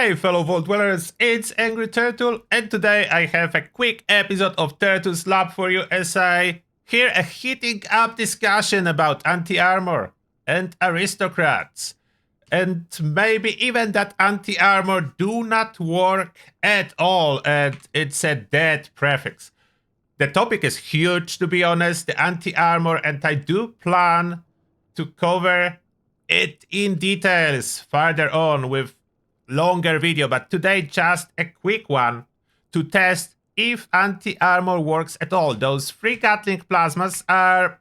Hey fellow Vault Dwellers, it's Angry Turtle, and today I have a quick episode of Turtle's Lab for you as I hear a heating up discussion about anti-armor and aristocrats. And maybe even that anti-armor do not work at all and it's a dead prefix. The topic is huge, to be honest, the anti-armor, and I do plan to cover it in details further on with longer video, but today just a quick one to test if anti-armor works at all. Those three Gatling plasmas are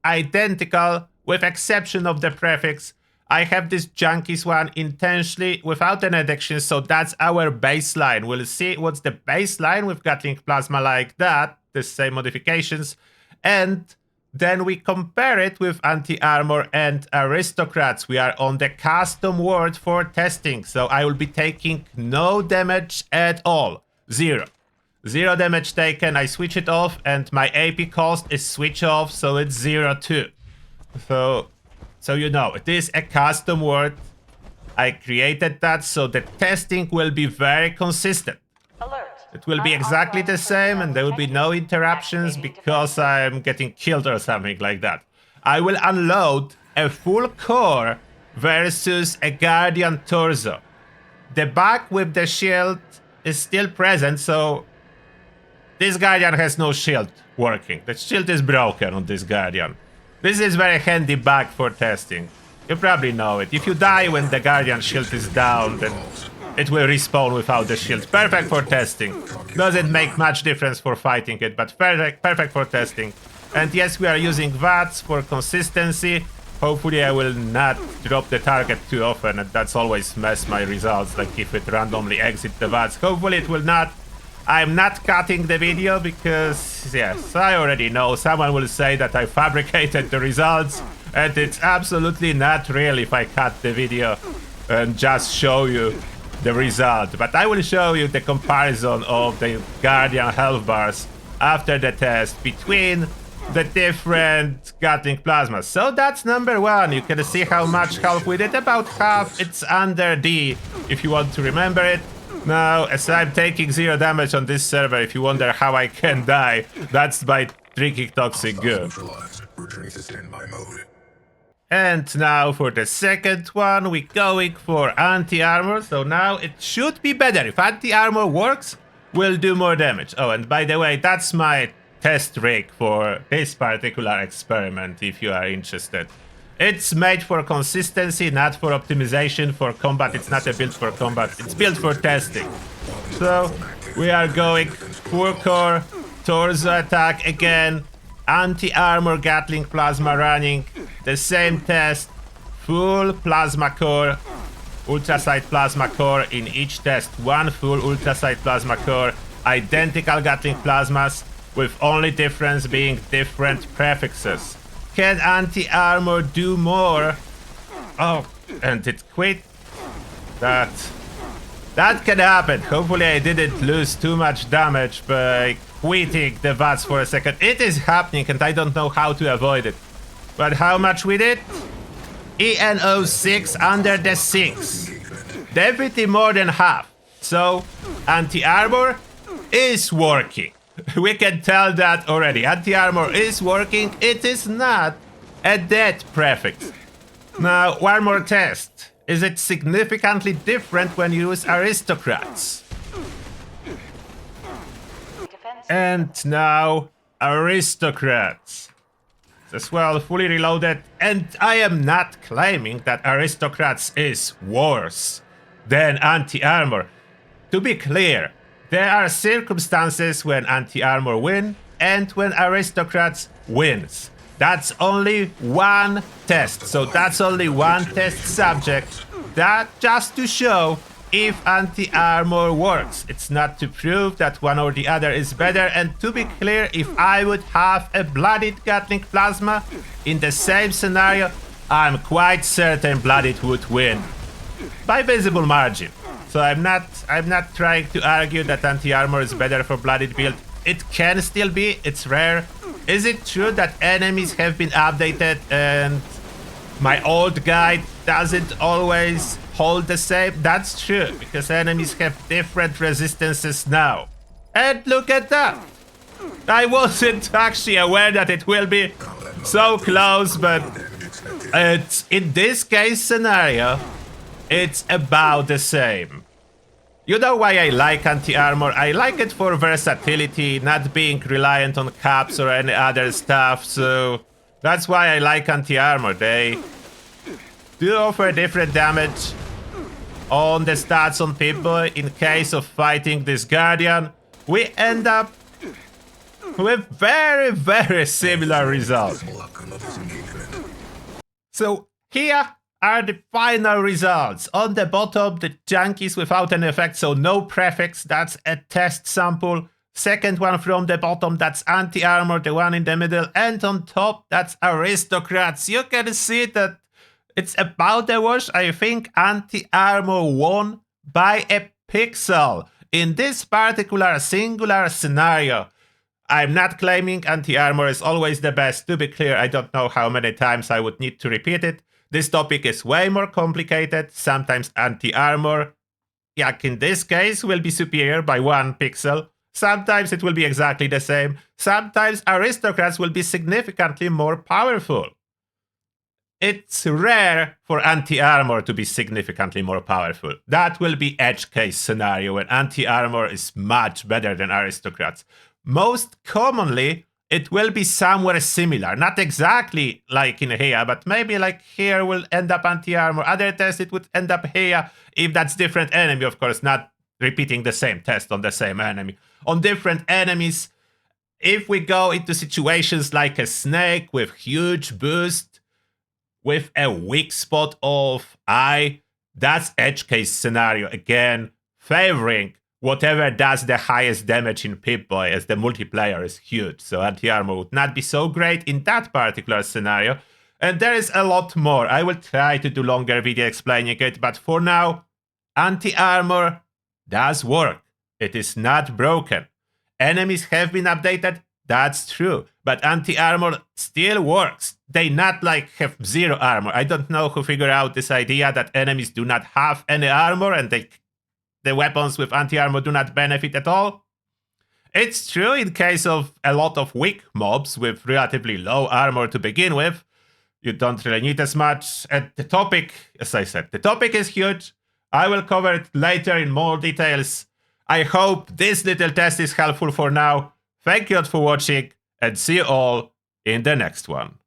identical with exception of the prefix. I have this junkies one intentionally without an addiction, so that's our baseline. We'll see what's the baseline with Gatling plasma like that, the same modifications, and then we compare it with anti-armor and aristocrats. We are on the custom word for testing, so I will be taking no damage at all. Zero damage taken. I switch it off and my AP cost is switch off, so it's 0 too. So you know, it is a custom word. I created that, so the testing will be very consistent. Alert. It will be exactly the same and there will be no interruptions because I'm getting killed or something like that. I will unload a full core versus a Guardian torso. The back with the shield is still present, so this Guardian has no shield working. The shield is broken on this Guardian. This is very handy back for testing. You probably know it. If you die when the Guardian shield is down, then it will respawn without the shield. Perfect for testing. Doesn't make much difference for fighting it, but perfect for testing. And yes, we are using VATS for consistency. Hopefully I will not drop the target too often, and that's always mess my results, like if it randomly exits the VATS. Hopefully it will not. I'm not cutting the video because, yes, I already know someone will say that I fabricated the results, and it's absolutely not real if I cut the video and just show you the result. But I will show you the comparison of the Guardian health bars after the test between the different Gatling plasmas. So that's number one. You can see how much health we did. About half. It's under D if you want to remember it. Now, as I'm taking 0 damage on this server, if you wonder how I can die, that's by drinking toxic goo. And now for the second one, we're going for anti-armor. So now it should be better. If anti-armor works, we'll do more damage. Oh, and by the way, that's my test rig for this particular experiment, if you are interested. It's made for consistency, not for optimization. For combat, it's not a build for combat. It's built for testing. So we are going full core, torso attack again. Anti-armor Gatling plasma running. The same test. Full plasma core. Ultrasight plasma core in each test. One full ultrasight plasma core. Identical Gatling plasmas, with only difference being different prefixes. Can anti-armor do more? Oh, and it quit. That can happen. Hopefully I didn't lose too much damage by quitting the VATS for a second. It is happening and I don't know how to avoid it. But how much we did? ENO 6 under the 6. Definitely more than half. So anti-armor is working. We can tell that already. Anti-armor is working. It is not a dead prefix. Now, one more test. Is it significantly different when you use aristocrats? And now, aristocrats. As well, fully reloaded. And I am not claiming that aristocrats is worse than anti-armor. To be clear, there are circumstances when anti-armor win and when aristocrats wins. That's only one test. So that's only one test subject. That just to show if anti-armor works. It's not to prove that one or the other is better. And to be clear, if I would have a bloodied Gatling plasma in the same scenario, I'm quite certain bloodied would win by visible margin. So I'm not trying to argue that anti-armor is better for bloodied build. It can still be, it's rare. Is it true that enemies have been updated and My old guide doesn't always hold the same. That's true, because enemies have different resistances now. And look at that! I wasn't actually aware that it will be so close, but it's, in this case scenario, it's about the same. You know why I like anti-armor? I like it for versatility, not being reliant on caps or any other stuff, so that's why I like anti-armor. They do offer different damage on the stats on people. In case of fighting this Guardian, we end up with very, very similar results. So here are the final results. On the bottom, the junkies without an effect, so no prefix, that's a test sample. Second one from the bottom, that's anti-armor, the one in the middle. And on top, that's aristocrats. You can see that it's about the wash. I think anti-armor won by a pixel. In this particular singular scenario, I'm not claiming anti-armor is always the best. To be clear, I don't know how many times I would need to repeat it. This topic is way more complicated. Sometimes anti-armor, like in this case, will be superior by 1 pixel. Sometimes it will be exactly the same. Sometimes aristocrats will be significantly more powerful. It's rare for anti-armor to be significantly more powerful. That will be edge case scenario when anti-armor is much better than aristocrats. Most commonly, it will be somewhere similar. Not exactly like in here, but maybe like here will end up anti-armor. Other tests it would end up here if that's different enemy, of course, not repeating the same test on the same enemy. On different enemies, if we go into situations like a snake with huge boost, with a weak spot of eye, that's edge case scenario. Again, favoring whatever does the highest damage in Pip-Boy, as the multiplayer is huge. So anti-armor would not be so great in that particular scenario. And there is a lot more. I will try to do longer video explaining it, but for now, anti-armor does work. It is not broken. Enemies have been updated, that's true, but anti-armor still works. They not like have zero armor. I don't know who figured out this idea that enemies do not have any armor and the weapons with anti-armor do not benefit at all. It's true in case of a lot of weak mobs with relatively low armor to begin with. You don't really need as much. And the topic, as I said, the topic is huge. I will cover it later in more details. I hope this little test is helpful for now. Thank you all for watching, and see you all in the next one.